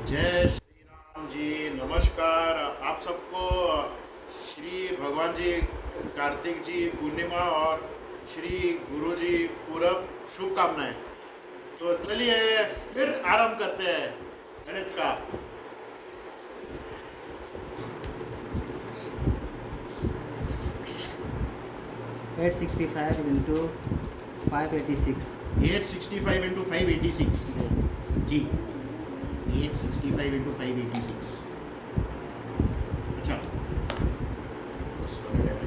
जय श्री राम जी। नमस्कार आप सबको। श्री भगवान जी कार्तिक जी पूर्णिमा और श्री गुरु जी पूरब शुभकामनाएं। तो चलिए फिर आरंभ करते हैं गणित का। 865 into 586 865 इंटू 586 जी। 865 इंटू 586। अच्छा,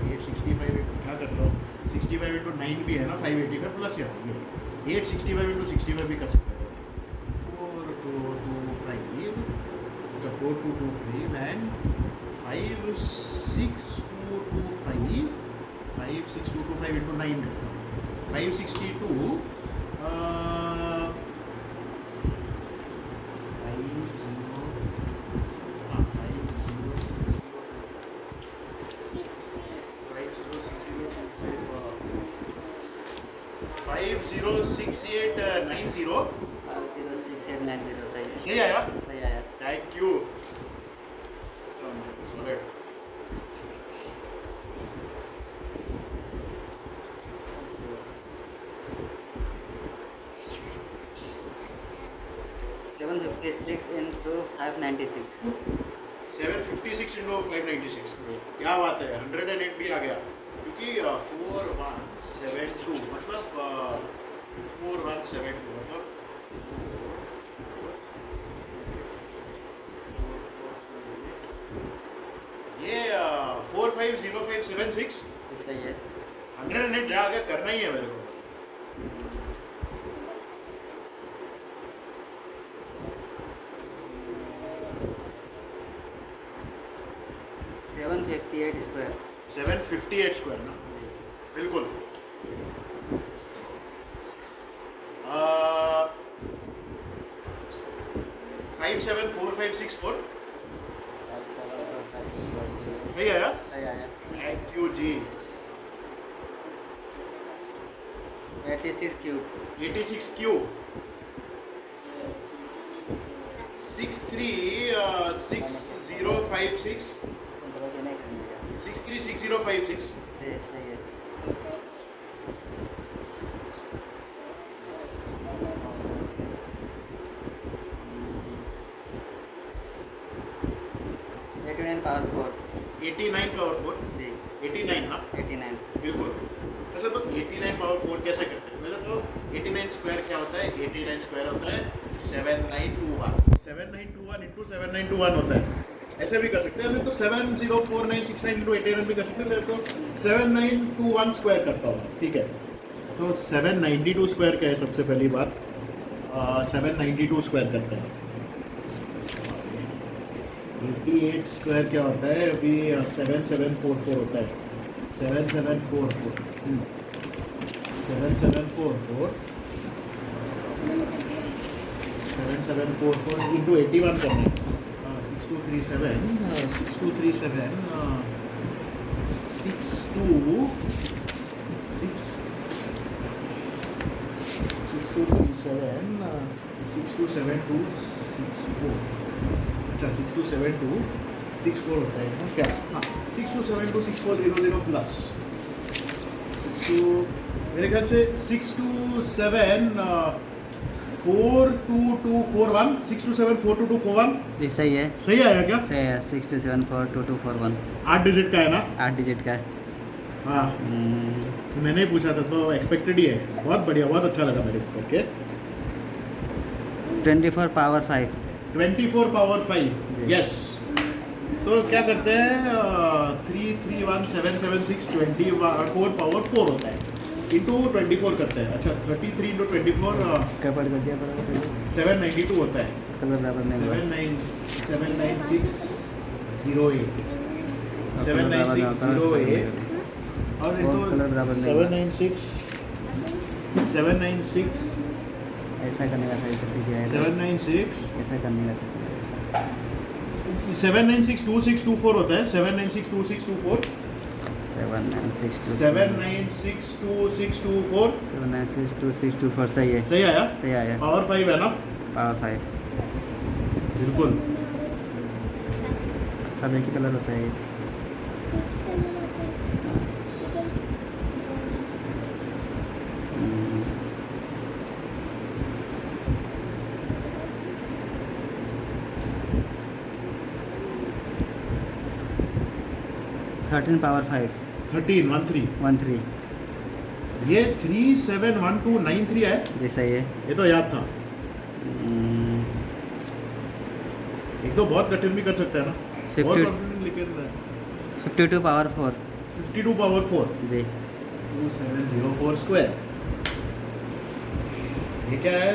865 क्या करता हूँ, 65 इंटू 9 भी है ना, 580 का प्लस यहाँ ये 865 इंटू 65 भी कर सकते हैं। 4225, अच्छा 4225 एंड 56225, 56225 इंटू 9 करता हूँ 562 506890। 506890 सही है। सही आया। सही आया। Thank you. 756 into 596 756 into 596। जी। क्या बात है, 108 भी आ गया क्योंकि 4172 मतलब 4172 मतलब ये 450576। सही है। 108 जा आगे करना ही है मेरे को। 758 स्क्वायर 758 स्क्वायर ना, बिल्कुल। 574564 सही आया। सही आया। थैंक यू जी। 86 क्यूब 86 क्यूब 636056 636056। सही है। पावर 4 89 पावर 4 जी। 89 ना, 89 बिल्कुल। अच्छा तो 89 पावर 4 कैसे करते हैं? पहले तो 89 स्क्वायर क्या होता है? 89 स्क्वायर होता है 7921। 7921 इंटू 7921 होता है। ऐसे भी कर सकते हैं, नहीं तो 704969 इंटू 89 भी कर सकते हैं। तो 7921 स्क्वायर करता हूँ, ठीक है। तो 792 स्क्वायर क्या है? सबसे पहली बात 792 स्क्वायर करते हैं। 88 स्क्वायर क्या होता है? अभी 7744 होता है। 7744 इंटू 81 करना है। 6237 6237 627264। अच्छा 627264 होता है ना क्या? हाँ 62726400 प्लस 62, मेरे ख्याल से 627422241 627422241 जी। सही है। सही आएगा क्या? सही है। 627422241 8 डिजिट का है ना? 8 डिजिट का है। हाँ मैंने ही पूछा था तो एक्सपेक्टेड ही है। बहुत बढ़िया, बहुत अच्छा लगा मेरे को करके। 24 पावर 5 24 पावर 5 यस। तो क्या करते हैं 331776 24 पावर 4 होता है इंटू 24 करते हैं। अच्छा 33 इंटू 24 कपड़ कर दिया बराबर 792 होता है। कलर बराबर नहीं हुआ। 79608 79608 और इंटू कलर बराबर नहीं हुआ। 796 ऐसा करने का था, कैसे किया है? 796 ऐसा करने का था, ऐसा 7962624 होता है। 7962624 7962624 7962624 सही है। सही आया। सही आया। पावर 5 है ना? पावर 5 बिल्कुल। सब एक ही कलर होता है ये। हम्म, 13 पावर 5 13 13 ये 371293 है। जी सही है। ये तो याद था। हम्म, एक तो बहुत कठिन भी कर सकता है ना। 50 बहुत कॉन्फिडेंट लेकिन 52 पावर 4 52 पावर 4 जी। 2704 स्क्वायर। ये क्या है?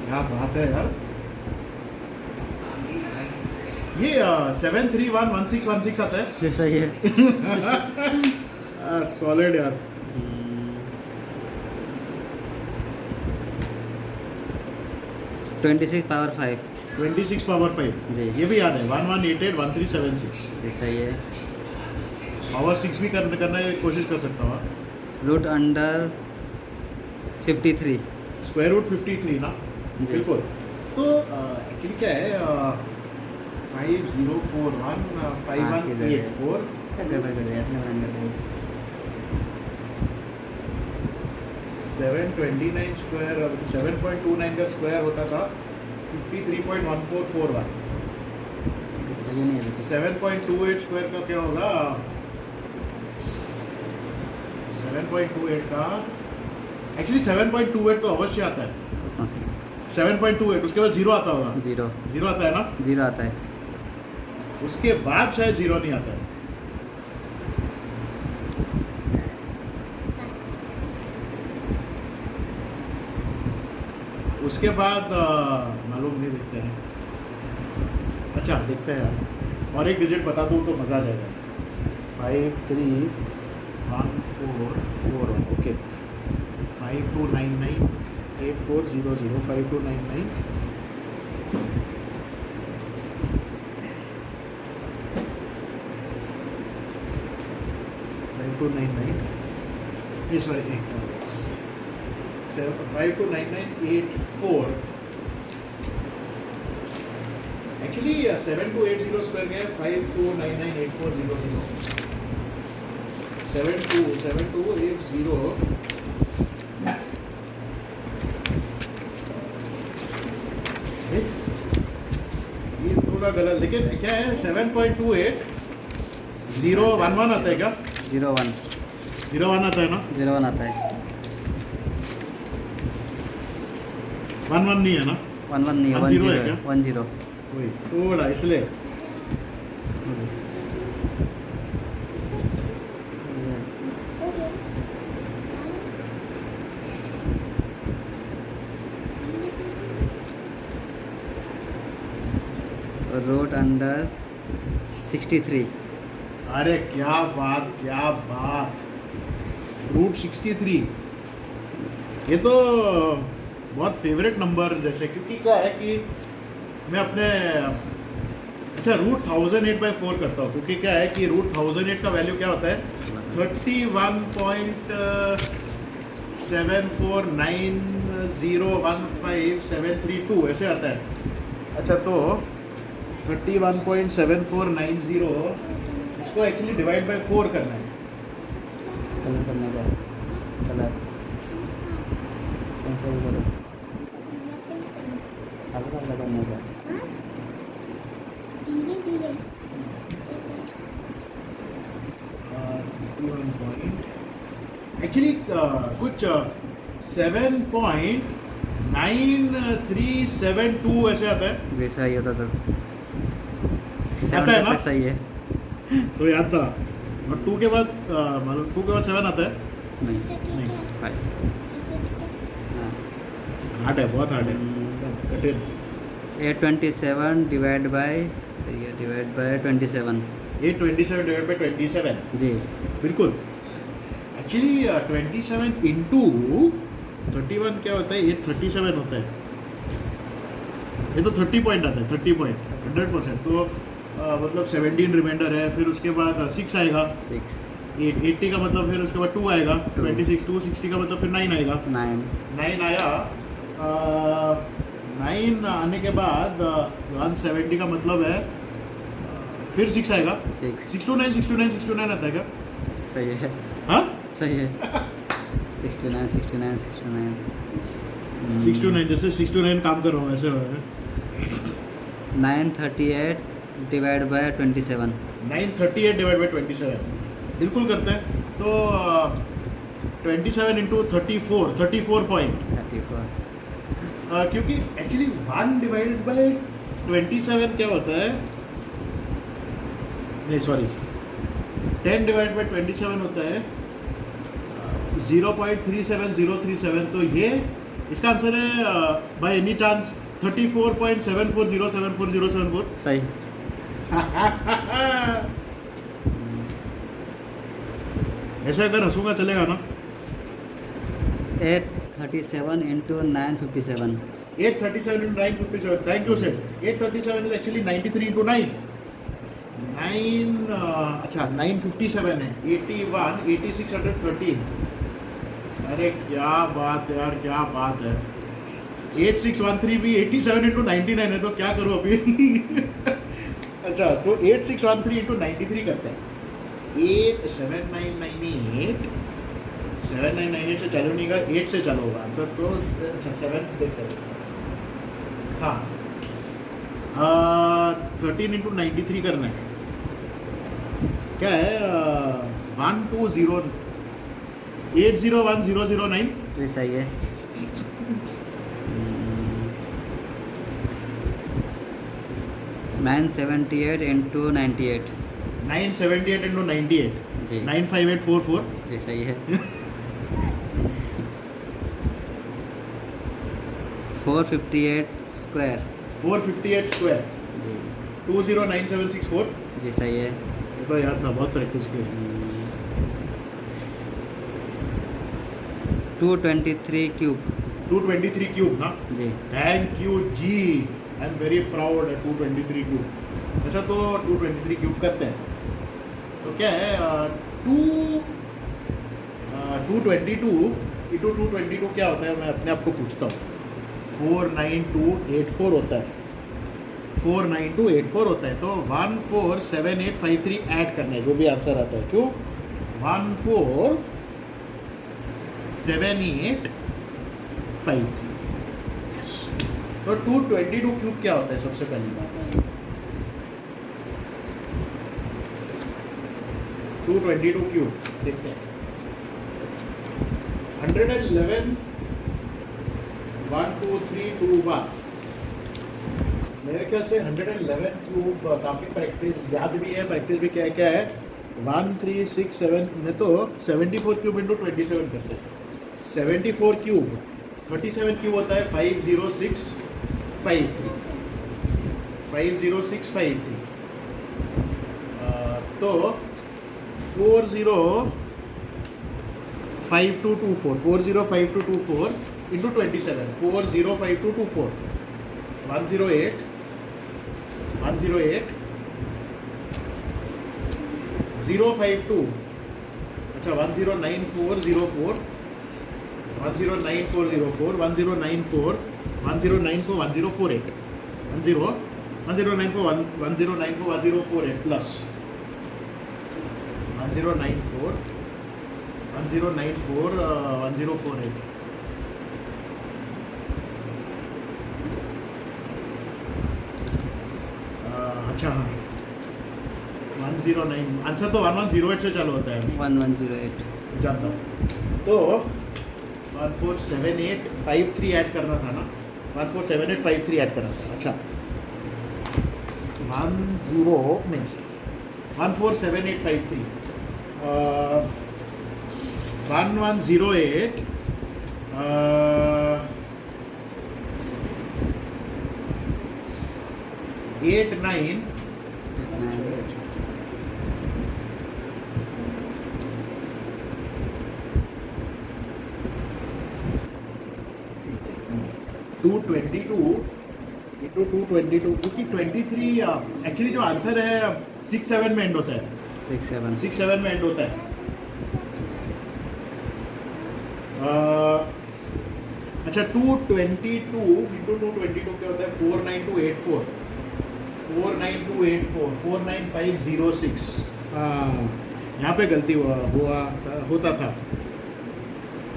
क्या बात है यार। ये 7311616 आता है। जी सही है। सॉलिड यार। हम्म, 26 पावर 5 26 पावर 5 जी। ये भी याद है। 11881376 जी सही है। पावर 6 भी करने की कोशिश कर सकता हूँ। रूट अंडर 53 स्क्वायर रूट 53 ना। जी। बिल्कुल। तो एक्चुअली क्या है 5041 5184 729 स्क्वायर 7.29 का स्क्वायर होता था 53.1441। 7.28 स्क्वायर का क्या होगा? 7.28 का एक्चुअली 7.28 तो अवश्य आता है। 7.28 उसके बाद जीरो आता होगा। जीरो जीरो आता है ना। जीरो आता है। उसके बाद शायद जीरो नहीं आता है। उसके बाद मालूम नहीं, देखते हैं। अच्छा देखते हैं यार। और एक डिजिट बता दूँ तो मज़ा आ जाएगा। 531441 ओके। 5299 8400 5299 5299 ये सॉरी 529984 एक्चुअली 7280 स्क्वायर गया 52998400 7280 ये थोड़ा गलत, लेकिन क्या है 7.28 011 आता है क्या? 01 01 आता है ना। 01 आता है। 11 नहीं है ना। 11 नहीं है, 10 है 10 क्या? 10 वही थोड़ा इसलिए। रूट अंडर 63 अरे क्या बात क्या बात। रूट 63 ये तो बहुत फेवरेट नंबर जैसे, क्योंकि क्या है कि मैं अपने अच्छा रूट 1008/4 करता हूँ, क्योंकि क्या है कि रूट 1008 का वैल्यू क्या होता है 31.749015732 ऐसे आता है। अच्छा तो 31.7490 इसको एक्चुअली डिवाइड बाय 4 करना है। कलर करने का कलर कौन सा भी करो, हल्का हल्का करने का। एक्चुअली कुछ 7.9372 ऐसे आता है। जैसा ही होता था। आता है ना? सही है। तो याद था। और 2 के बाद मतलब 2 के बाद 7 आता है। नहीं नहीं। हाँ हार्ड है, बहुत हार्ड है, कठिन। 827 डिवाइड बाय 27 ये 27 डिवाइड बाई 27 जी। बिल्कुल। एक्चुअली 27 इंटू 31 क्या होता है? ये 37 होता है। ये तो 30 पॉइंट आता है, 30 पॉइंट 100%। तो मतलब 17 रिमाइंडर है, फिर उसके बाद 6 आएगा, 6 80 का मतलब फिर उसके बाद 2 आएगा, 26 260 का मतलब फिर 9 आएगा। 9 9 आया 9 आने के बाद 170 का मतलब है फिर 6 आएगा। 6 to 9 आता है क्या? सही है, हाँ सही है। 69 69 69 6 to 9 जैसे 6 to 9 काम कर रहा हूँ ऐसे हो रहा है। 938 डिवाइड बाय 27। 938 डिवाइड बाई 27 बिल्कुल करते हैं। तो 27 इंटू 34 पॉइंट 34 क्योंकि एक्चुअली 1 डिवाइडेड बाई 27 क्या होता है, नहीं सॉरी 10 डिवाइड बाई 27 होता है 0.37037। तो ये इसका आंसर है बाय एनी चांस 34.74074074। सही। ऐसे अगर हंसूंगा चलेगा ना। 837 into 957। 837 into 957, thank you sir। 837 is actually 93 into 9 अच्छा 957 है 81 8613। अरे क्या बात है यार, क्या बात है। 8613 भी 87 into 99 है, तो क्या करूँ अभी। अच्छा तो 8613 into 93 करते हैं। 7998 से चालू नहीं होगा, 8 से चालू होगा आंसर। तो अच्छा 7 देखते हैं। हाँ 13 into 93 करना है। क्या है 120 ये सही है। 978 इंटू 98। 978 into 98 जी 95844। जी सही है। 458 स्क्वायर। 458 स्क्वायर जी 209764। जी सही है। ये तो याद था, बहुत प्रैक्टिस की है। 223 क्यूब। 223 क्यूब ना। जी थैंक यू जी, आई एम वेरी प्राउड है 223 क्यूब। अच्छा तो 223 क्यूब करते हैं। तो क्या है 222 इंटू 222 क्या होता है, मैं अपने आप को पूछता हूँ। 49284 होता है। 49284 होता है। तो 147853 ऐड करना है, जो भी आंसर आता है। क्यों 147853। तो 222 क्यूब क्या होता है सबसे पहली बात। 222 क्यूब देखते हैं। 111 1 2 3 2 1। मेरे ख्याल से 111 क्यूब काफ़ी प्रैक्टिस याद भी है, प्रैक्टिस भी क्या है 1 3 6 7 में तो 74 क्यूब इंटू 27 करते हैं। 74 क्यूब 37 क्यूब होता है 50653। 50653 तो 405224 405224 इंटू 27 405224 108 108 052। अच्छा 109404 109404 1094 1094 1048 1094 1048 प्लस 1094 1094 1048। अच्छा हाँ 109 आंसर तो 1108 से चालू होता है, 1108। जानता हूँ। तो 147853 ऐड करना था ना, 147853 ऐड करना था। अच्छा 147853 1108 89 222 इंटू 222 क्योंकि 23 एक्चुअली जो आंसर है 6-7 में एंड होता है। 6-7 में एंड होता है। अच्छा अच्छा 222 इंटू 222 क्या होता है 49284 49284 49506 हाँ यहाँ पे गलती होता था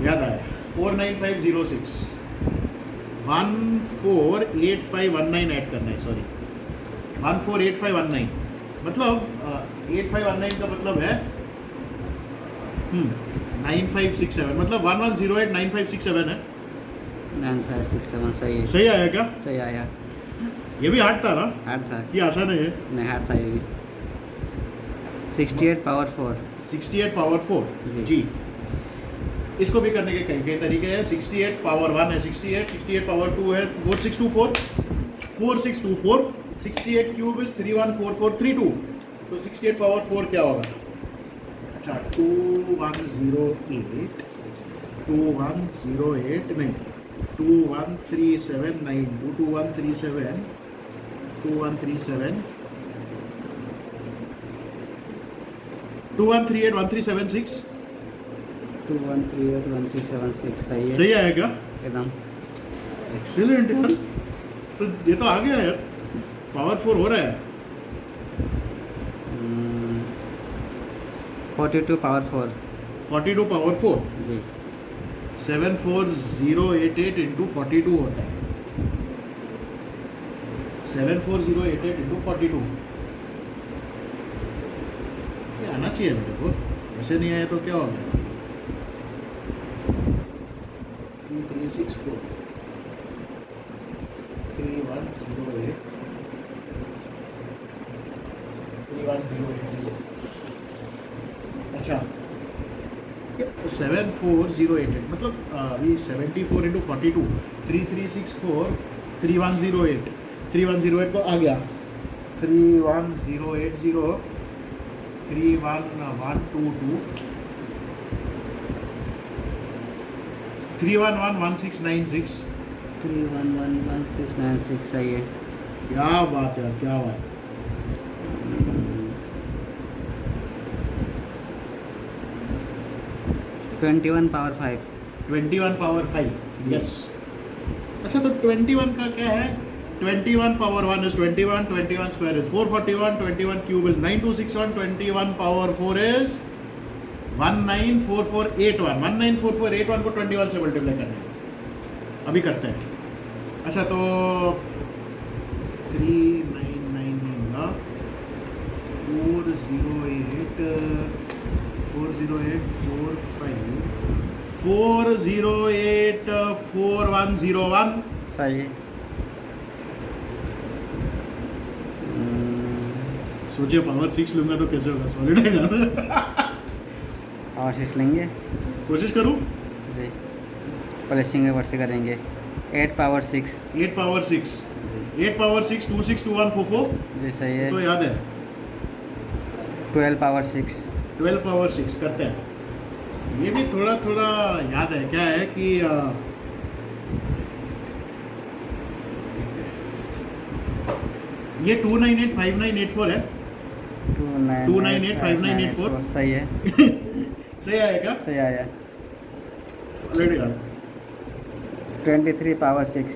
याद आया 49506 148519 ऐड करना है सॉरी 148519 मतलब 8519 का मतलब है 9567 मतलब 11089567 है 9567 सही है। सही आया क्या सही आया। ये भी हार्ड था ना हार्ड था। ये आसान है नहीं हार्ड था ये भी। 68 पावर 4 68 पावर 4 जी। जी इसको भी करने के कई कई तरीके हैं 68 पावर 1 है 68 पावर 2 है 4624 68 क्यूब इज 314432 तो 68 पावर 4 क्या होगा अच्छा 2108 नहीं 213792 2137 2138 1376 2138 1376 सही है। सही आएगा एकदम। एक्सीलेंट यार तो ये तो आ गया यार पावर 4 हो रहा है 42 पावर 4 42 पावर 4 जी। 74088 इंटू 42 होता है 74088 इंटू 42 ये आना चाहिए मेरे को ऐसे नहीं आया तो क्या हो गया 2364 3108 3108 अच्छा 74088 मतलब अभी 74 इंटू 42 3364 3108 तो आ गया 31080 31122 3111696 31111696 सही है। क्या बात है क्या बात 21 पावर 5 21 पावर 5 जी। यस अच्छा तो 21 का क्या है 21 power 1 is 21 21 square is 441 21 cube is 9261 21 power 4 is 194481 194481 को 21 से मल्टीप्लाई करना है अभी करते हैं अच्छा तो 399 होगा 4084101 सही है। सोचिए पावर 6 लूंगा तो कैसे होगा सॉलिड आएगा पावर 6 लेंगे कोशिश करूं जी। प्लेसिंग वर्ड से करेंगे 8 पावर 6 8 पावर 6 जी। 8 पावर 6 262144 जी सही है। तो याद है 12 पावर 6 12 पावर 6 करते हैं ये भी थोड़ा थोड़ा याद है क्या है कि ये 2985984 है 2985984 सही है। सही आएगा सही आया। सॉलिड यार 23 पावर 6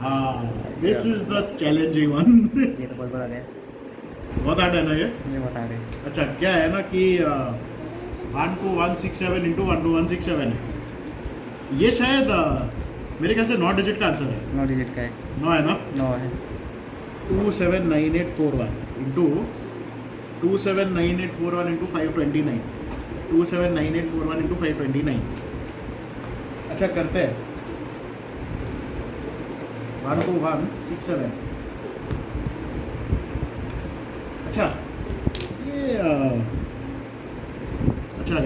हाँ this is the challenging one ये तो बहुत बड़ा है। बहुत हार्ड है ना ये बता रहे अच्छा क्या है ना कि 12167 इंटू 12167 है ये शायद मेरे ख्याल से 9 डिजिट का आंसर है 9 डिजिट का है। 9 है ना 9 है 279841 इंटू 279841 इंटू 529 279841 इंटू 529 अच्छा करते हैं 12167 अच्छा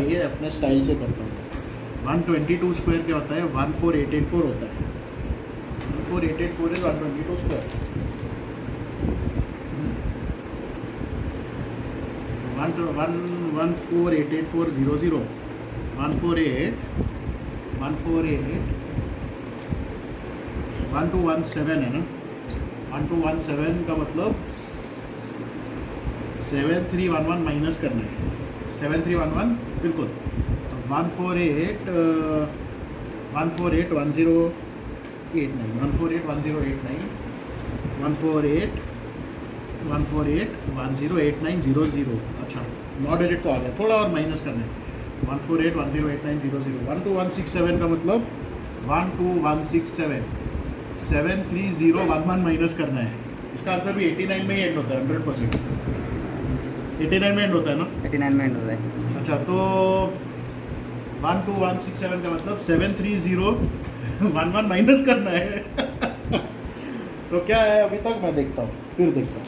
ये अपने स्टाइल से करता हूँ 122 स्क्वायर क्या होता है 14884 होता है 14884 इज 122 स्क्वायर 1488400 1217 है ना 1217 का मतलब 7311 माइनस करना है 7311 बिल्कुल 14810 148108900। अच्छा 9 डिजिट तो आ गया, थोड़ा और माइनस करना है। 148108900 12167 का मतलब 12167 73011 माइनस करना है। इसका आंसर भी 89 में ही एंड होता है 100%। 89 में एंड होता है ना? 89 में एंड हो जाए। अच्छा तो 12167 का मतलब 73011 माइनस करना है। तो क्या है अभी तक, मैं देखता हूँ, फिर देखता हूँ।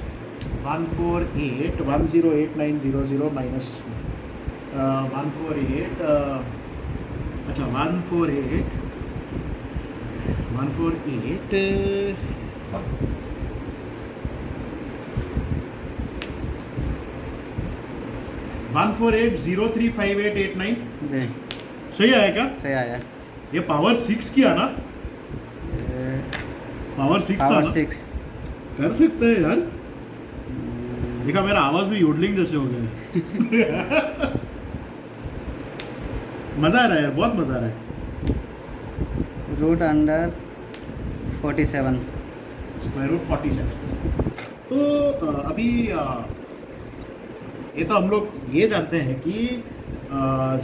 148108900 माइनस 148 अच्छा 148 148035889 जी सही आया क्या? सही आया। ये पावर 6 किया ना? पावर 6 था पावर ना? 6 कर सकते हैं यार। देखा मेरा आवाज भी योडलिंग जैसे हो गया। मजा आ रहा है यार, बहुत मजा आ रहा है। Root under 47 square root 47। तो अभी ये तो हम लोग ये जानते हैं कि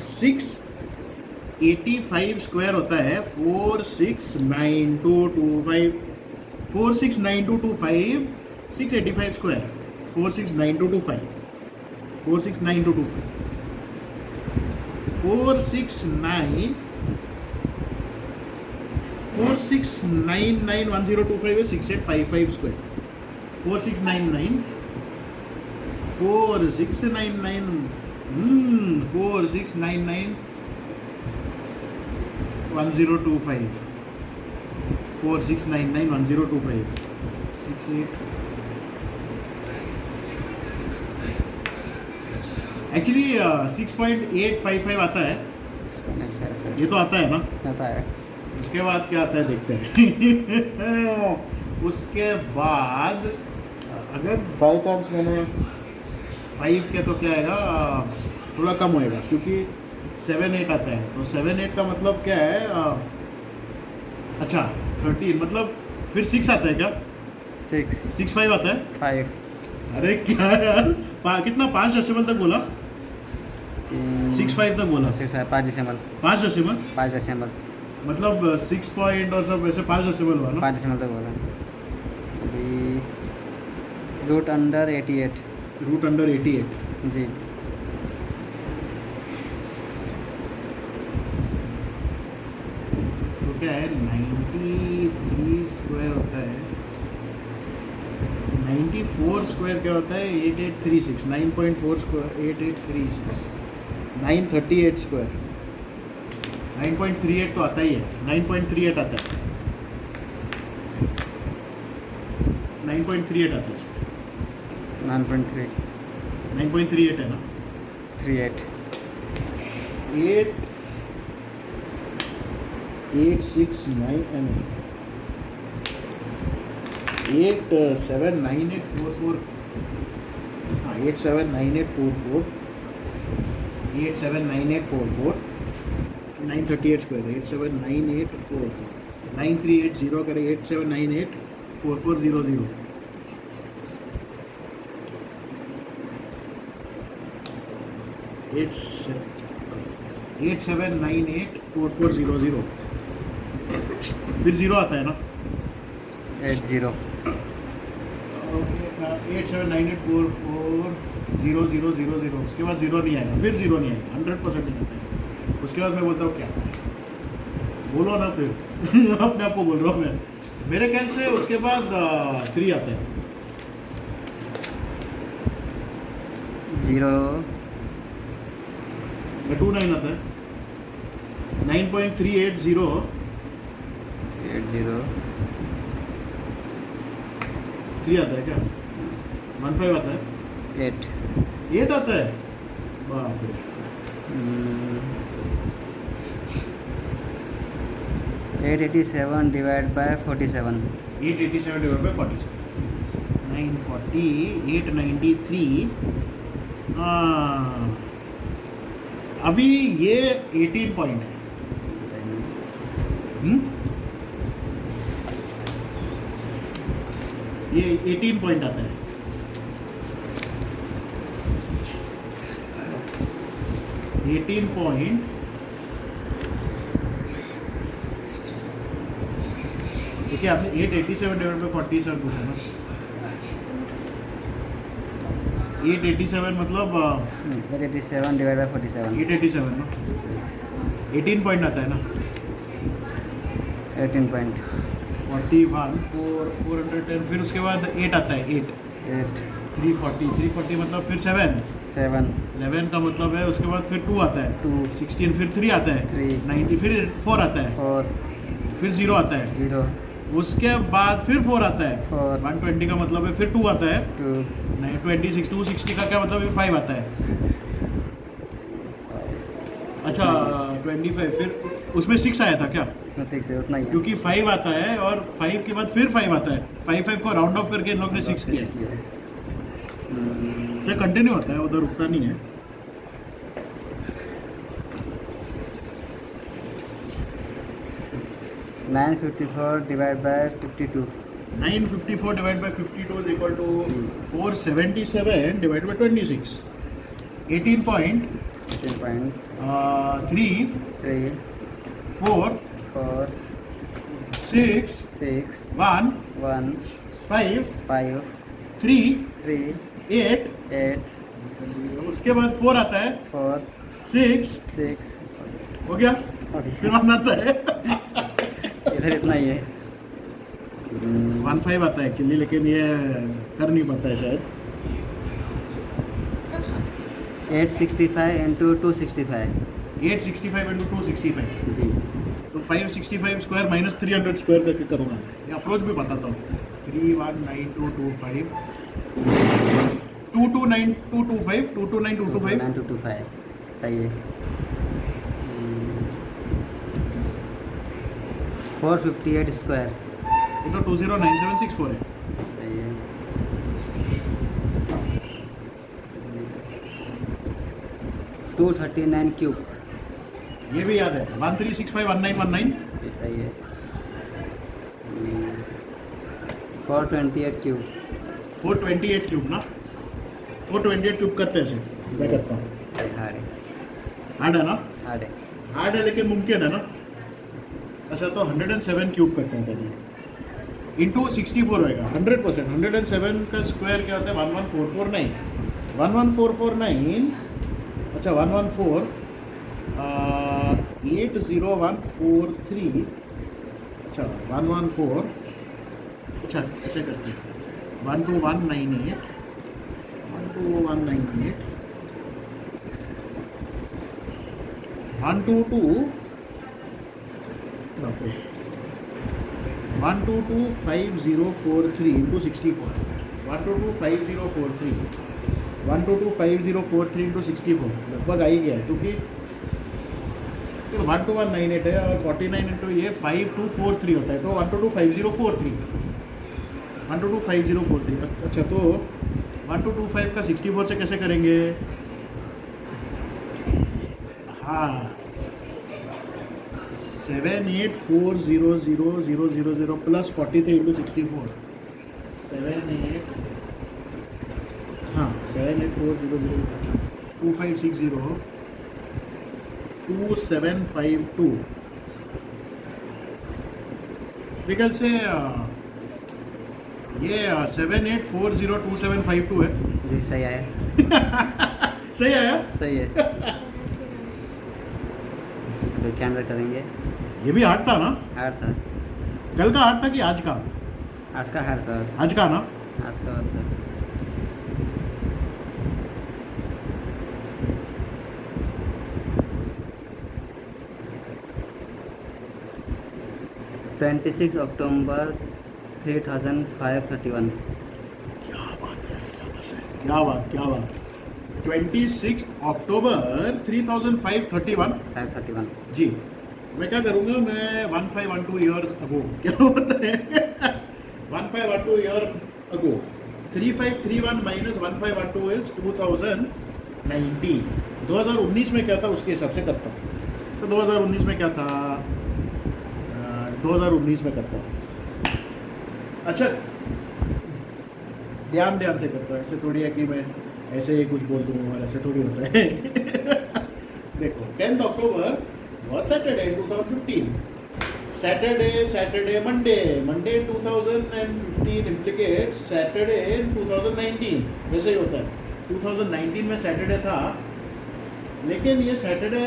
685 स्क्वायर होता है 469225 469225 685 स्क्वायर 469225 469225 46991025 is 6855 square 4699 4699 1025 4699 1025 68 एक्चुअली 6.855 आता है, ये तो आता है ना? आता है। उसके बाद क्या आता है देखते हैं। उसके बाद अगर बाई चांस मैंने 5 के तो क्या आएगा, थोड़ा कम होएगा क्योंकि 7-8 आता है। तो 7-8 का मतलब क्या है, अच्छा 13 मतलब फिर 6 आता है क्या? 6-5 आता है। 5 अरे क्या यार, कितना 5 डेसिमल तक बोला? 6-5 तक बोला। 5 डेसिमल 5 डेसिमल 5 डेसिमल मतलब 6 पॉइंट और सब वैसे 5 डेसिमल हुआ ना? 5 डेसिमल तक बोला। अभी रूट अंडर 88 रूट अंडर 88 जी। तो क्या है 93 स्क्वायर होता है, 94 स्क्वायर क्या होता है 8836 9.4 स्क्वायर 8836 938 स्क्वायर 9.38 तो आता ही है, 9.38 आता है, 9.38 आता है, 9.3 9.38 है ना? 38 869 and 879844 हाँ 879844 879844 938 स्क्वायर 879844 9380 करें 87984400 87984400 फिर 0 आता है ना? 80 8798440000 उसके बाद 0 नहीं आएगा, फिर 0 नहीं आएगा, 100% नहीं आता है। उसके बाद मैं बोलता हूँ क्या आता है, बोलो ना फिर। अपने आप को बोल रहा हूँ मैं, मेरे ख्याल से उसके बाद 3 आता है। 0 29 आता है, 9.380 80 3 आता है क्या? 15 आता है, 8 आता है, बाप रे। 887 डिवाइड बाय 47 887 डिवाइड बाय 47 940 893 अभी ये 18 पॉइंट है। ये 18 पॉइंट आता है। एटीन पॉइंट देखिए आपने 887 डिवाइड बाई 47 पूछा ना। 887 मतलब 887 डिवाइड बाई 47 887 ना, 18 पॉइंट आता है ना। 18 पॉइंट 41 410 फिर उसके बाद 8 आता है 8 8 340 मतलब फिर 7 7 11 का मतलब है उसके बाद फिर 2 आता है 2 16 फिर 3 आता है 3 90 फिर 4 आता है 4 फिर 0 आता है 0 उसके बाद फिर 4 आता है 4 120 का मतलब है फिर 2 आता है 2 26 260 का क्या मतलब है 5 आता है। अच्छा 25 फिर उसमें 6 आया था क्या, इसमें 6 है उतना ही है। क्योंकि 5 आता है और 5 के बाद फिर 5 आता है 5 को राउंड ऑफ करके इन लोग ने 6 किया है। से कंटिन्यू होता है उधर रुकता नहीं है। Nine 54 divide by 52 954 divided by 52 is equal to 477 divided by 26 18 point 3 3 4 4 6 6 1 1 5 5 3 3 8 8 उसके बाद 4 आता है 4 6 6 हो गया फिर 1 आता है इधर इतना ही है। 1 5 आता है एक्चुअली लेकिन ये कर नहीं पाता है शायद। 865 इंटू 265 865 into 265 जी। तो 565 स्क्वायर माइनस 300 स्क्वायर करके करूँगा। ये अप्रोच भी बताता हूँ 319225 229225 229225 9225 सही है। 458 स्क्वायर ये तो 209764 है। सही है। 239 क्यूब ये भी याद है 13651919 ये सही है। 428 क्यूब 428 क्यूब ना 428 क्यूब करते हैं इसे मैं करता हूँ। हार्ड है हार्ड है ना, हार्ड है। हार्ड है लेकिन मुमकिन है ना। अच्छा तो 107 क्यूब करते हैं पहले इंटू 64 होएगा 100%। 107 का स्क्वायर क्या होता है 11449 11449 अच्छा 114 80143 अच्छा 114 अच्छा ऐसे करते हैं 12198 12198 122 1225043 into 64 1225043 1225043 into 64 लगभग आ ही गया है क्योंकि 12198 है और 49 इंटू ये 5243 होता है तो 1225043 1225043 अच्छा तो 1225 का 64 से कैसे करेंगे। हाँ 78400000 प्लस 43 इंटू 64 78 हाँ 78400 2560 2752 निकल से ये 78402752 है। जी सही आया सही आया सही है। अभी कैमरा करेंगे। ये भी हार्ड था ना, हार्ड था। कल का हार्ड था कि आज का। आज का हार्ड था। आज का ना आज का हार्ड था। (26 अक्टूबर 3531) क्या बात है क्या बात क्या बात 26 अक्टूबर 3531 531 जी। मैं क्या करूँगा मैं 1512 ईयर्स अगो क्या होता है 1512 ईयर अगो 3531 माइनस 1512 इज 2019 2019 में क्या था उसके हिसाब से करता हूँ। तो 2019 में क्या था 2019 में करता हूँ। अच्छा ध्यान ध्यान से करता हूँ, ऐसे थोड़ी है कि मैं ऐसे ही कुछ बोल दूँ और ऐसे थोड़ी होता है। देखो 10th October was Saturday 2015. Saturday, Monday 2015 implicates Saturday in 2019. वैसे ही होता है, 2019 में सैटरडे था, लेकिन ये सैटरडे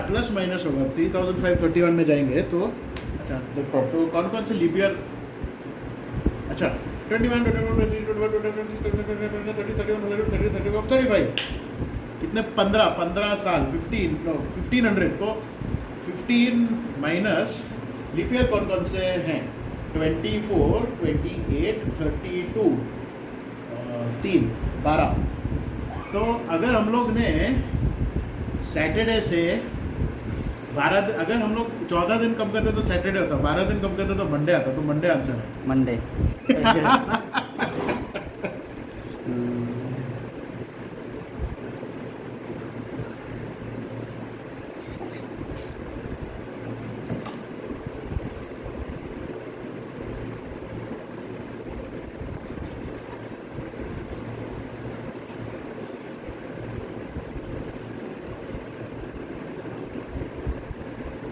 प्लस माइनस होगा, 3531 में जाएंगे तो अच्छा देखो तो कौन कौन से लीप ईयर, अच्छा 21, 35 कितने 15 साल 1500 तो 15 माइनस लीप ईयर कौन कौन से हैं, 24, 28, 32, 12। तो अगर हम लोग ने सैटरडे से 12 अगर हम लोग 14 दिन कम करते तो सैटरडे होता, 12 दिन कम करते तो मंडे आता, तो मंडे आंसर है। मंडे।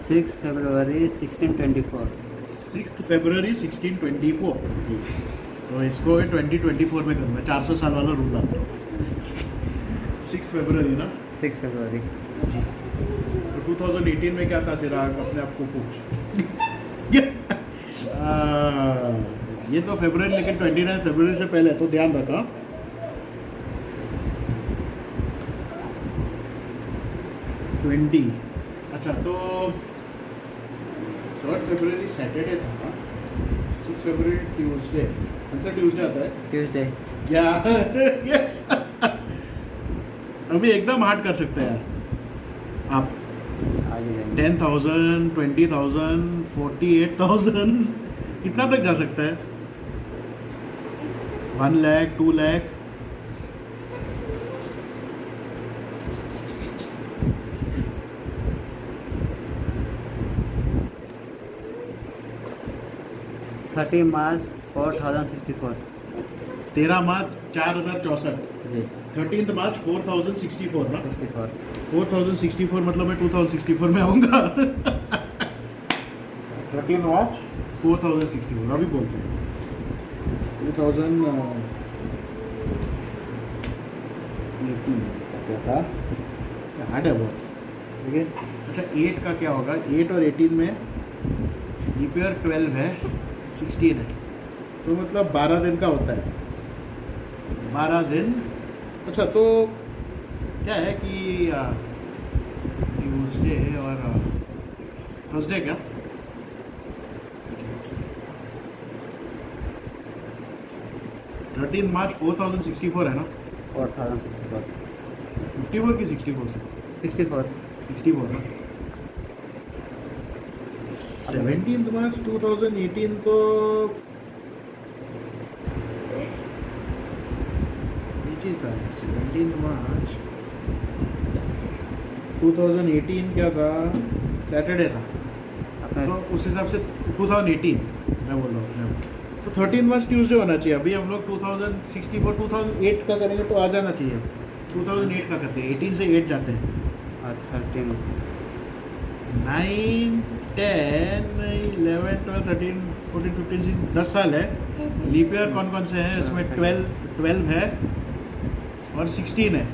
6 फरवरी 1624। 6 फरवरी 1624। जी। तो इसको 2024 में करूँगा, 400 साल वाला रूल आता है। 6 फरवरी ना 6 फरवरी। जी। तो 2018 में क्या था चिराग, अपने आप को पूछ। ये तो फरवरी, लेकिन 29 फरवरी से पहले, तो ध्यान रखा। अच्छा तो 3 फरवरी सैटरडे था, 6 फरवरी ट्यूसडे, आंसर ट्यूसडे आता है। ट्यूसडे। या यस। अभी एकदम हार्ड कर सकते हैं यार आप, आगे जाएंगे। 10,000, 20,000, 48,000 कितना तक जा सकता है, 1 लाख, 2 लाख। March 4064। 13 मार्च 4064। जी। 13 मार्च 4064 ना, 64। 4064 मतलब मैं 2064 में आऊँगा। 13 मार्च 4064 अभी बोलते हैं 2018 क्या था, हार्ड है बहुत, ठीक है। अच्छा 8 का क्या होगा, 8 और 18 में लीप ईयर 12 है, 16 है, तो मतलब 12 दिन का होता है, 12 दिन। अच्छा तो क्या है कि ट्यूसडे और थर्सडे क्या, थर्टीन मार्च 4064 है ना, 4064। 54 की 64 से 64। 64 ना। 17 मार्च 2018 तो नीचे था, 17 मार्च 2018 क्या था, सैटरडे था, अपना तो उस हिसाब से 2018 मैं बोल रहा हूँ, तो 13 मार्च ट्यूसडे होना चाहिए। अभी हम लोग 2064 2008 का करेंगे तो आ जाना चाहिए, 2008 का करते हैं, 18 से 8 जाते हैं, 13। 9, 10, 11, 12, 13, 14, 15, 16, 10 साल है। लीप ईयर कौन कौन से हैं इसमें, 12 है और 16 है,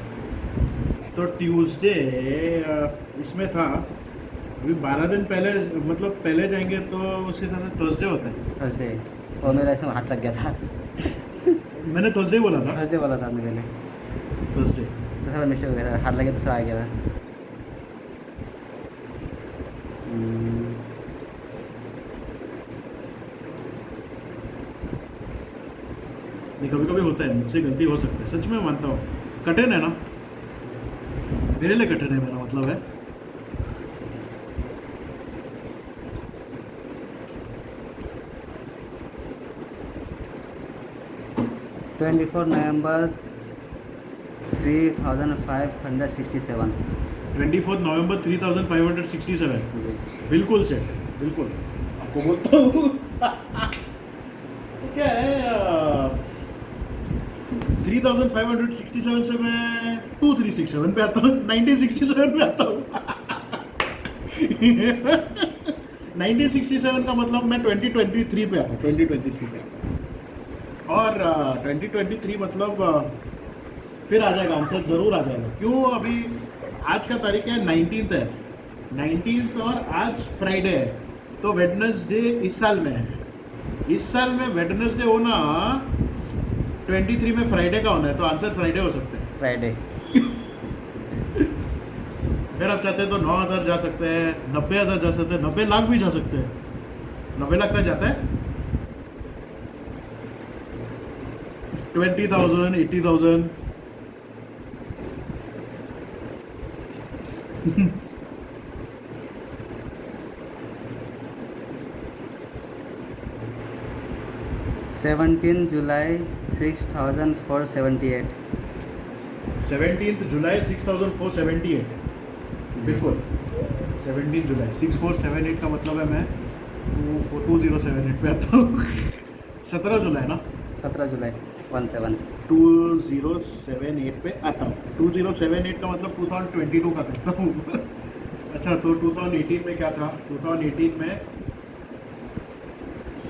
तो ट्यूसडे इसमें था। अभी 12 दिन पहले, मतलब पहले जाएंगे तो उसके साथ थर्सडे होता है। थर्सडे, और मेरा इसमें हाथ लग गया था। मैंने थर्सडे बोला था, थर्सडे बोला था आपने पहले, थर्सडे। दूसरा मिस्टेक हो गया था, हाथ लगे दूसरा आ गया था। नहीं कभी कभी होता है, मुझसे गलती हो सकता है, सच में मानता हूँ। कठिन है ना, मेरे लिए कठिन है, मेरा मतलब है। November 3567। 24 नवंबर 3567। जी। बिल्कुल सेट, बिल्कुल आपको बोलता हूँ। तो क्या है 3567 से मैं 2367 पे आता हूँ, 1967 पे आता हूँ। 1967 का मतलब मैं 2023 पे आता हूँ, 2023 पे आता हूँ। और 2023 मतलब फिर आ जाएगा आंसर, ज़रूर आ जाएगा। क्यों? अभी आज का तारीख है 19th है, 19th और आज फ्राइडे है, तो वेडनेसडे इस साल में है। इस साल में वेडनेसडे होना 23 में फ्राइडे का होना है, तो आंसर फ्राइडे हो सकते हैं। फ्राइडे। फिर आप चाहते हैं तो 9,000 जा सकते हैं, 90,000 जा सकते हैं, 90 लाख भी जा सकते हैं। 90 लाख तक जाता है, 20,000, 80,000। सेवनटीन जुलाई 6478। 17th जुलाई 6478, बिल्कुल 17 जुलाई 6478 का मतलब है मैं 2078 पे आता हूँ। 17 जुलाई ना, 17 जुलाई 17। 2078 पे आता हूँ। 2078 का मतलब 2022 का करता हूँ। अच्छा, तो 2018 में क्या था? 2018 में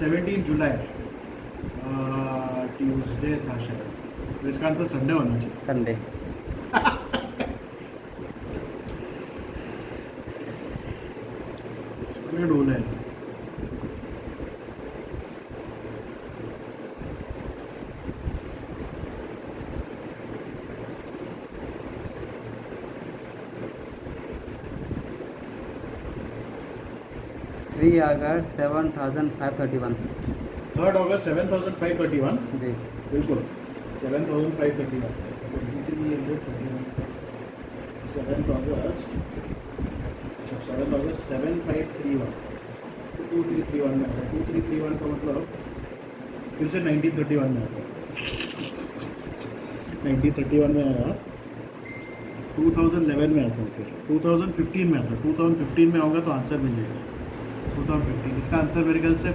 17 जुलाई ट्यूसडे था शायद, तो इसका आंसर संडे होना चाहिए। संडे। संडे डोले 3 अगस्त 7531। 3rd अगस्त 7531, जी। बिल्कुल 7531, 2331, 7th अगस्त, अच्छा 7th अगस्त 7531, 2331 में आता है। 2331 का मतलब फिर से 1931 में आता है। 1931 में आया, 2011 में आता हूँ, फिर 2015 में आता है। 2015 में आऊँगा तो आंसर मिल जाएगा। 2015 इसका आंसर मेरे ख्याल से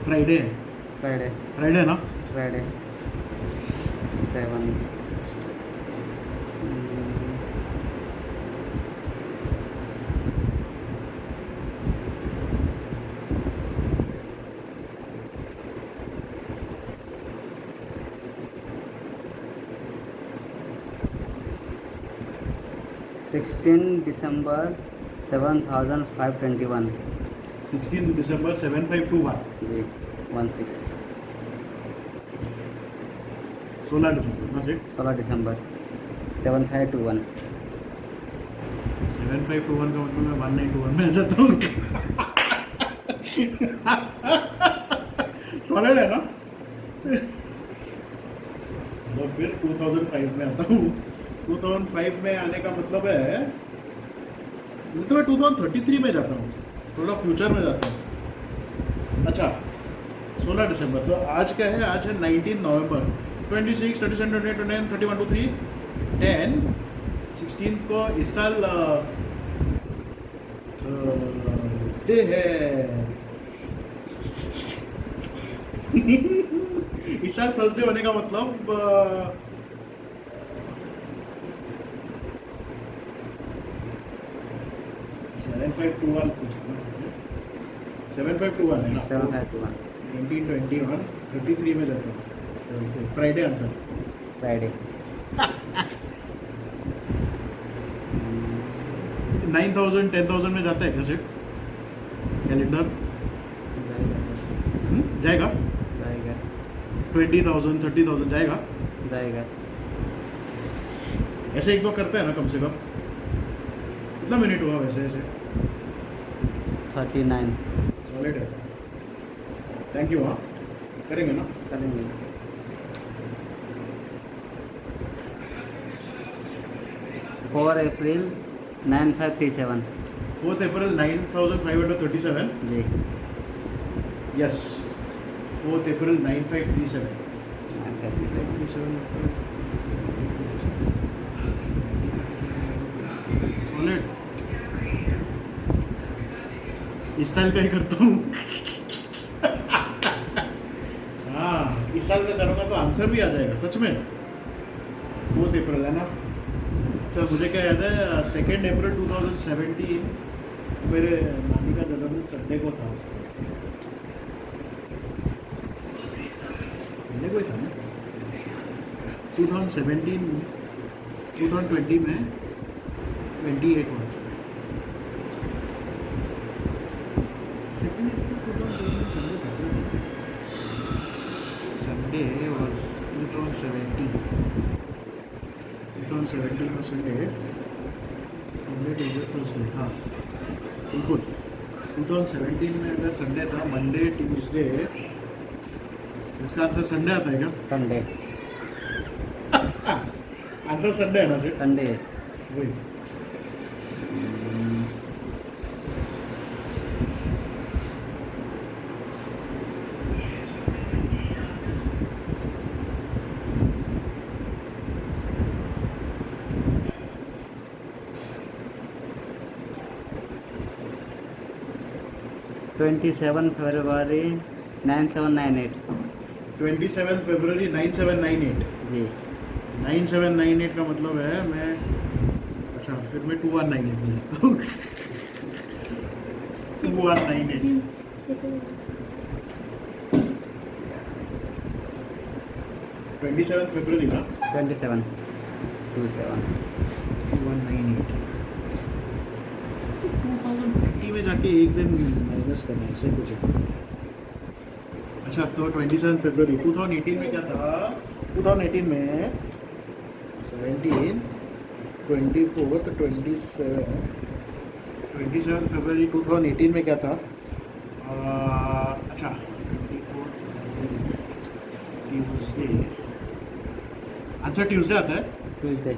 फ्राइडे है। फ्राइडे। फ्राइडे है ना? फ्राइडे 7। 16 दिसंबर 7521। 16 दिसंबर 7521, जी 16। 16 दिसंबर ना सिर्फ 16 दिसंबर 7521। 7521 का मतलब मैं 1921 में आ जाता हूँ। सॉलिड है ना? तो फिर 2005 में आता हूँ। 2005 में आने का मतलब है, तो मैं 2033 में जाता हूँ, थोड़ा फ्यूचर में जाता हूँ। अच्छा 16 दिसंबर, तो आज क्या है? आज है 19 नवंबर। 26, 27, 28, 29, 31, 23, 10, 16 को इस साल डे है। इस साल थर्सडे होने का मतलब 7521 कुछ है ना? 7521 है ना? 7521 1921, 33 में जाता हूँ। Friday answer. फ्राइडे। 9,000, 10,000 में जाता है कैसे कैलेंडर? जाएगा। जाएगा। जाएगा। 20,000, 30,000 जाएगा। जाएगा। ऐसे एक दो करते हैं ना कम से कम। कितना मिनट हुआ वैसे ऐसे? 39। सॉलिड है। Thank you. हाँ, करेंगे ना? करेंगे। 4 अप्रैल 9537। 4th अप्रैल 9537। जी। यस, 4th अप्रैल 9537। 9537। सॉलिड। इस साल का ही करता हूँ। हाँ, इस इस साल का करूँगा तो आंसर भी आ जाएगा सच में। 4 अप्रैल है ना। अच्छा मुझे क्या याद है 2 अप्रैल 2017 मेरे नानी का जन्मदिन संडे को था। संडे को ही था ना 2017 2020 में 28 हुआ। Sunday was 2017 का संडे मंडे ट्यूजडे थर्सडे हाँ बिल्कुल 2017 में अगर संडे था मंडे ट्यूजडे इसका आंसर संडे आता है क्या? संडे आंसर संडे है ना सर? संडे वही 27 फरवरी 9798 27 फरवरी 9798 जी 9798 का मतलब है मैं अच्छा फिर मैं 2198 में 27 फरवरी ना 27 2198 2050 में जाके एक दिन माइनस करना है ऐसे कुछ है। अच्छा तो 27 फरवरी 2018 में क्या था 2018 में 17 24 तो 27 फरवरी 2018 में क्या था अच्छा 24 ट्यूसडे आंसर ट्यूसडे आता है ट्यूसडे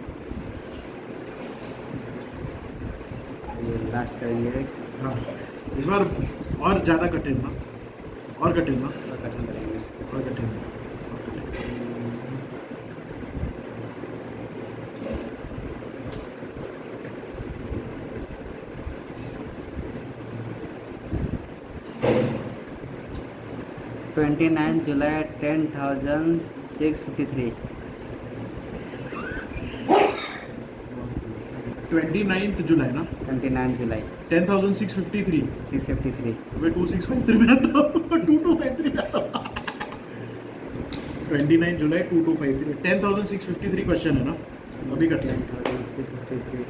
ये लास्ट करेंगे हाँ इस बार और ज़्यादा कठिन ना और कठिन ना और कठिन करेंगे और कठिन 29 जुलाई 10,653 29 जुलाई ना 29 जुलाई 10,653 653 मैं 2653 में आता हूँ 2253 में आता हूँ 29 जुलाई 2253 10,653 क्वेश्चन है ना अभी करते हैं 10,653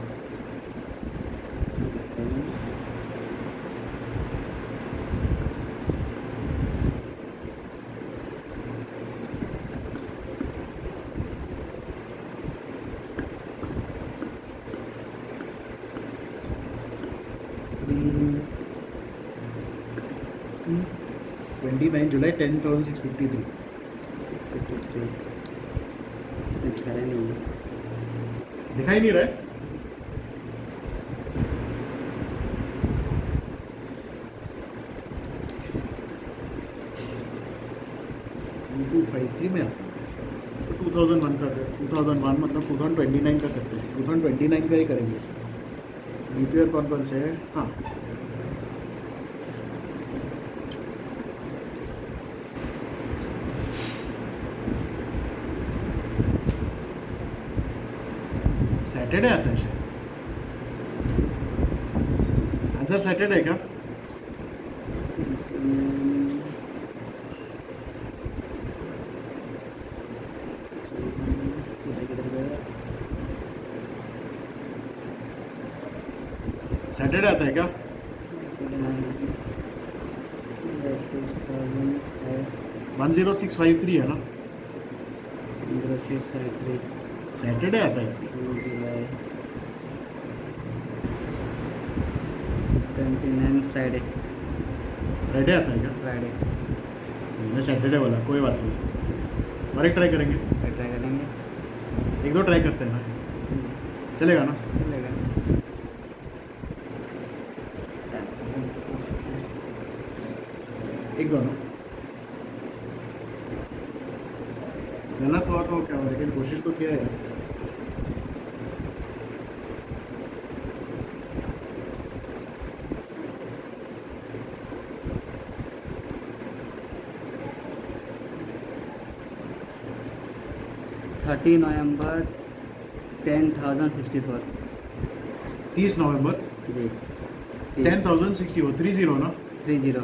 29 जुलाई 10,653 653 इसमें दिखा रहे नहीं है दिखाई नहीं रहा है 2253 में आता है तो 2001 का 2001 मतलब 2029 का करते हैं 2029 का ही करेंगे इस ईयर कौन कौन से है हाँ सैटरडे आता है शायद आंसर सैटरडे है क्या सैटरडे आता है क्या 10653 है ना 0653 सैटरडे आता है जुलाई 29 फ्राइडे फ्राइडे आता है क्या फ्राइडे मैं सैटरडे वाला कोई बात नहीं और एक ट्राई करेंगे ट्राई करेंगे एक दो ट्राई करते हैं ना चलेगा ना चलेगा एक दो ना गलत हुआ तो क्या हुआ लेकिन कोशिश तो किया है 30 नवंबर 10,064 30 नवंबर जी 10,064 30 ना 30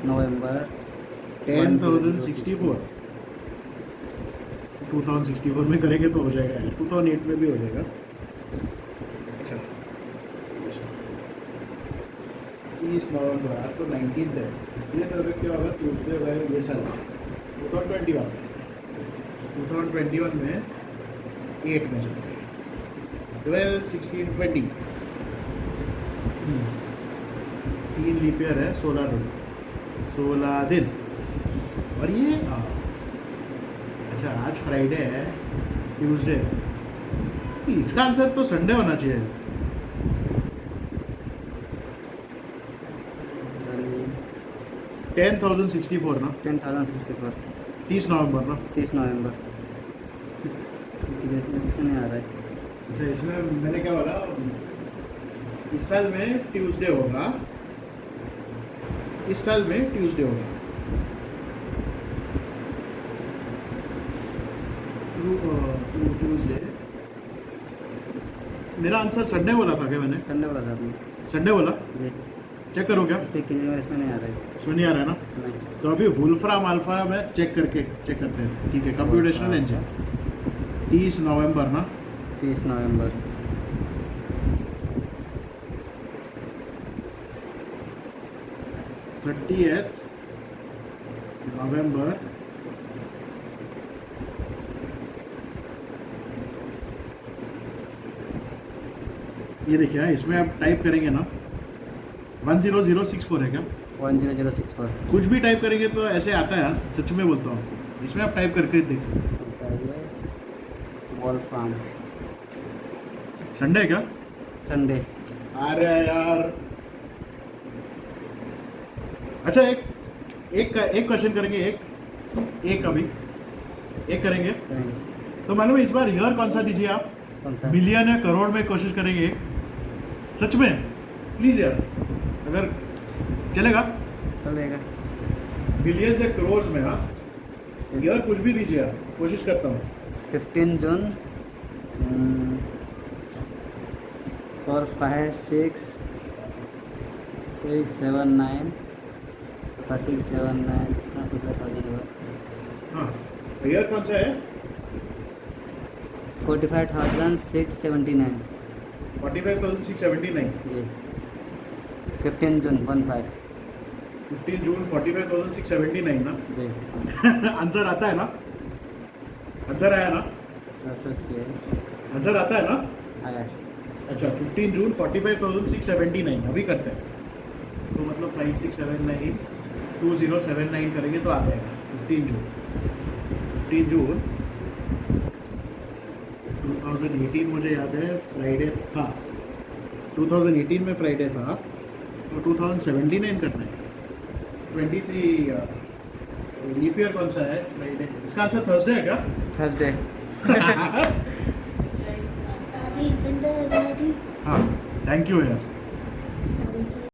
नवंबर 10,064 2064 में करेंगे तो हो जाएगा यार 2008 में भी हो जाएगा अच्छा 30 नवंबर आज तो 19th है ये तो क्या होगा ट्यूसडे है ये साल 2021 में 8 में चलते हैं 12 16 20 3 लीप ईयर है 16 दिन और ये अच्छा आज फ्राइडे है ट्यूसडे इसका आंसर तो संडे होना चाहिए 10,064 ना 10,064 30 नवंबर ना 30 नवंबर नहीं आ रहा है अच्छा इसमें मैंने क्या बोला इस साल में ट्यूसडे होगा इस साल में ट्यूसडे होगा ट्यूसडे मेरा आंसर संडे बोला था क्या मैंने संडे वाला था आपने संडे बोला जी चेक करो क्या चेक कीजिए मेरे इसमें नहीं आ रहा है इसमें नहीं आ रहा है ना नहीं तो अभी वुल्फ्राम अल्फा में चेक करते हैं ठीक है कंप्यूटेशनल इंजन 30 नवंबर ना 30 नवंबर 30th नवंबर ये देखिए इसमें आप टाइप करेंगे ना 10064 है क्या 10064 कुछ भी टाइप करेंगे तो ऐसे आता है सच में बोलता हूँ इसमें आप टाइप करके देख सकते हैं वॉल फार्म संडे है क्या संडे अरे यार अच्छा एक क्वेश्चन करेंगे एक अभी एक करेंगे तो मालूम है इस बार ईयर कौन सा दीजिए आप कौन सा मिलियन या करोड़ में कोशिश करेंगे सच में प्लीज यार अगर चलेगा चलेगा बिलियन से करोड़ में हाँ ईयर कुछ भी दीजिए आप कोशिश करता हूँ 15 जून 4 5 6 6 7 9 6 7 9 हाँ ईयर कौन सा है 45,679 45,679 जी 15 जून 15 15 जून 45,679 ना जी आंसर आता है ना आंसर आया ना सर्च किया आंसर आता है ना आया अच्छा 15 जून 45,679 अभी करते हैं तो मतलब 5679 2079 करेंगे तो आ जाएगा 15 जून 2018 मुझे याद है फ्राइडे था 2018 में फ्राइडे था तो 2079 करना है 23 लीप ईयर कौन सा है फ्राइडे इसका आंसर थर्सडे है क्या थर्सडे हाँ थैंक यू यार